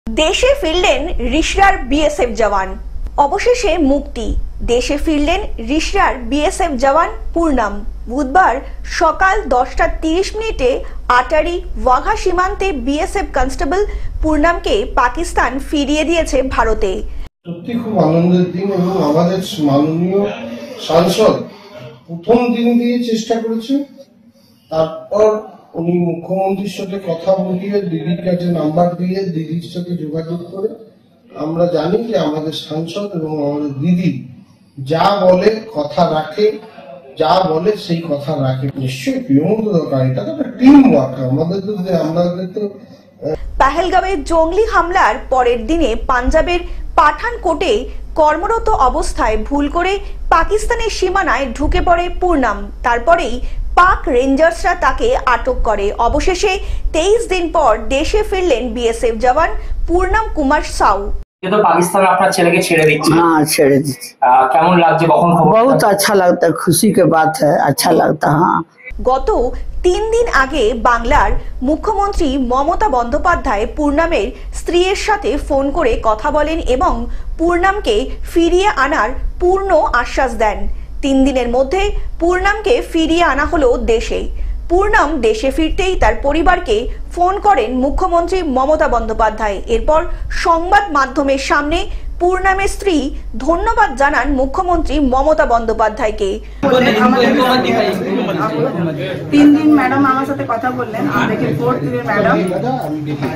দেশে ফিরলেন রিশরার বিএসএফ জওয়ান। অবশেষে মুক্তি। দেশে ফিরলেন রিশরার বিএসএফ জওয়ান পূর্ণাম। বুধবার সকাল 10:30 আটারি ওয়াঘা সীমান্তে বিএসএফ কনস্টেবল পূর্ণামকে পাকিস্তান ফিরিয়ে দিয়েছে ভারতে। সত্যি খুব আনন্দের দিন এবং আমাদের মাননীয় সাংসদ প্রথম দিন দিয়ে চেষ্টা করেছে, তারপর উনি মুখ্যমন্ত্রীর সাথে কথা বলিয়ে দিদির কাছে নাম্বার দিয়ে দিদির সাথে যোগাযোগ করে আমরা জানি যে আমাদের সাংসদ এবং আমাদের দিদি যা বলে কথা রাখে, যা বলে সেই কথা রাখে। নিশ্চয়ই প্রিয়মন্ত দরকার, এটা তো একটা টিম ওয়ার্ক। আমাদের তো পাহেলগাঁওয়ে জঙ্গলি হামলার পরের দিনে পাঞ্জাবের পাঠানকোটে কর্মরত অবস্থায় ভুল করে পাকিস্তানের সীমানায় ঢুকে পড়ে পূর্ণাম। তারপরেই পাক রেঞ্জার্সরা তাকে আটক করে। অবশেষে 23 দিন পর দেশে ফিরলেন বিএসএফ জওয়ান পূর্ণাম কুমার সাউ। तो पाकिस्तान अपना छेड़े के छेड़े दीजिए। हाँ, छेड़े दीजिए। केमन लागছে কখন খবর? बहुत अच्छा लगता है, खुशी के बात है, अच्छा लगता है। हाँ, গত 3 দিন আগে বাংলার মুখ্যমন্ত্রী মমতা বন্দ্যোপাধ্যায় পূর্ণামের স্ত্রীর সাথে ফোন করে কথা বলেন এবং পূর্ণামকে ফিরিয়ে আনার পূর্ণ আশ্বাস দেন। 3 দিনের মধ্যে পূর্ণামকে ফিরিয়ে আনা হলো দেশে। পূর্ণাম দেশে ফিরতেই তার পরিবারকে ফোন করেন মুখ্যমন্ত্রী মমতা বন্দ্যোপাধ্যায়। এরপর সংবাদ মাধ্যমের সামনে পূর্ণামের স্ত্রী ধন্যবাদ জানান মুখ্যমন্ত্রী মমতা বন্দ্যোপাধ্যায়কে। 3 দিন ম্যাডাম আমার সাথে কথা বললেন, আমাকে 4th দিনে ম্যাডাম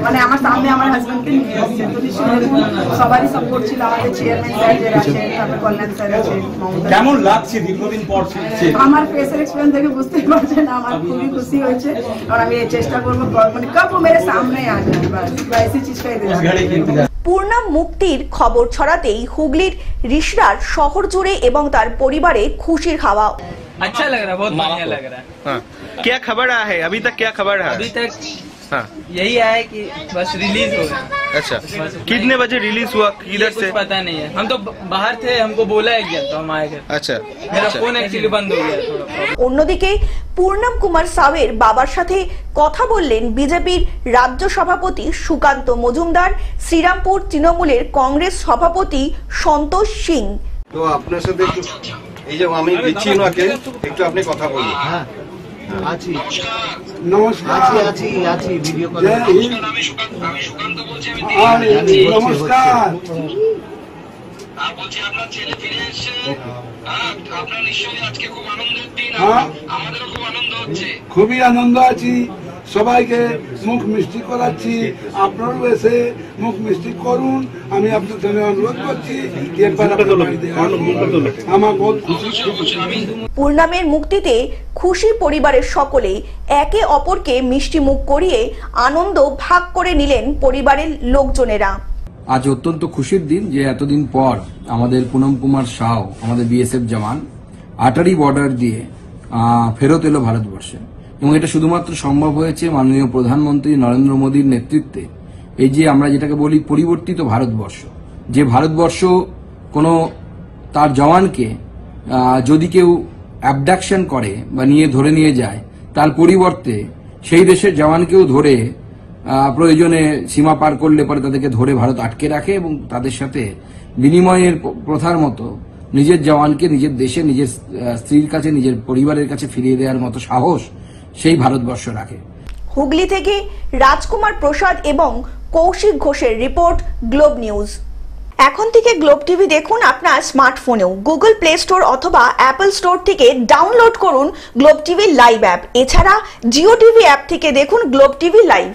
মানে আমার সামনে আমার হাজবেন্ডকে নিয়ে এসেছেন। তো সবারই সাপোর্ট ছিল, আমাদের চেয়ারম্যান স্যার যে আছেন, তারপর কল্যাণ স্যার আছেন। কেমন লাগছে দীর্ঘদিন পর? আমার ফেসের এক্সপ্রেশন দেখে বুঝতে পারছেন আমার খুবই খুশি হয়েছে। আর আমি চেষ্টা করবো মানে কব মেরে সামনে আ যায়, বাস ऐसी चीज का इंतजार। পূর্ণাম মুক্তির খবর ছড়াতেই হুগলির রিশরার শহর জুড়ে এবং তার পরিবারে খুশির হাওয়া। अच्छा लग रहा है, बहुत बढ़िया लग रहा है। हाँ। क्या खबर आया है अभी तक? क्या खबर है अभी तक? हाँ। यही आया कि बस रिलीज हो गया। अच्छा, कितने बजे रिलीज हुआ, किधर से? पता नहीं है, हम तो बाहर थे, हमको बोला है गया तो हम आए गए। अच्छा, मेरा फोन एक्चुअली बंद हो गया थोड़ा। অন্যদিকে পূর্ণাম কুমার সাউয়ের বাবার সাথে কথা বললেন বিজেপির রাজ্য সভাপতি সুকান্ত মজুমদার, শ্রীরামপুর তৃণমূলের কংগ্রেস সভাপতি সন্তোষ সিং। তো আপনার সাথে একটু এই যে আমি দিচ্ছি ওনাকে একটু আপনি কথা বলুন। আছি, নমস্কার। আছি ভিডিও কলে। আমি সুকান্ত বলছি। নমস্কার। আর বলছি আপনার ছেলে ফিরে এসেছে, আপনার নিশ্চয়ই আজকে খুব আনন্দের দিন। আমাদেরও খুব আনন্দ হচ্ছে। খুবই আনন্দ আছি, সবাইকে মুখ মিষ্টি করাচ্ছি। আপনারও এসে মুখ মিষ্টি করুন, আমি আপনার জন্য অনুরোধ করছি। আমার বহুত খুশি। পূর্ণামের মুক্তিতে খুশি পরিবারের সকলে একে অপরকে মিষ্টি মুখ করিয়ে আনন্দ ভাগ করে নিলেন পরিবারের লোকজনেরা। আজ অত্যন্ত খুশির দিন যে এতদিন পর আমাদের পুনম কুমার সাউ, আমাদের বিএসএফ জওয়ান, আটারি বর্ডার দিয়ে ফেরত এলো ভারতবর্ষে। এবং এটা শুধুমাত্র সম্ভব হয়েছে মাননীয় প্রধানমন্ত্রী নরেন্দ্র মোদীর নেতৃত্বে। এই যে আমরা যেটাকে বলি পরিবর্তিত ভারতবর্ষ, যে ভারতবর্ষ কোনো তার জওয়ানকে যদি কেউ অ্যাবডাকশন করে বা ধরে নিয়ে যায়, তার পরিবর্তে সেই দেশের জওয়ানকেও ধরে প্রয়োজনে সীমা পার করলে পরে তাদেরকে ধরে ভারত আটকে রাখে এবং তাদের সাথে বিনিময়ের প্রথার মতো নিজের জওয়ানকে নিজের দেশে, নিজের স্ত্রীর কাছে, নিজের পরিবারের কাছে ফিরিয়ে দেওয়ার মতো সাহস সেই ভারতবর্ষ রাখে। হুগলি থেকে রাজকুমার প্রসাদ এবং কৌশিক ঘোষের রিপোর্ট, গ্লোব নিউজ। এখন থেকে গ্লোব টিভি দেখুন আপনার স্মার্টফোনেও। গুগল প্লে স্টোর অথবা অ্যাপল স্টোর থেকে ডাউনলোড করুন গ্লোব টিভি লাইভ অ্যাপ। এছাড়া জিও টিভি অ্যাপ থেকে দেখুন গ্লোব টিভি লাইভ।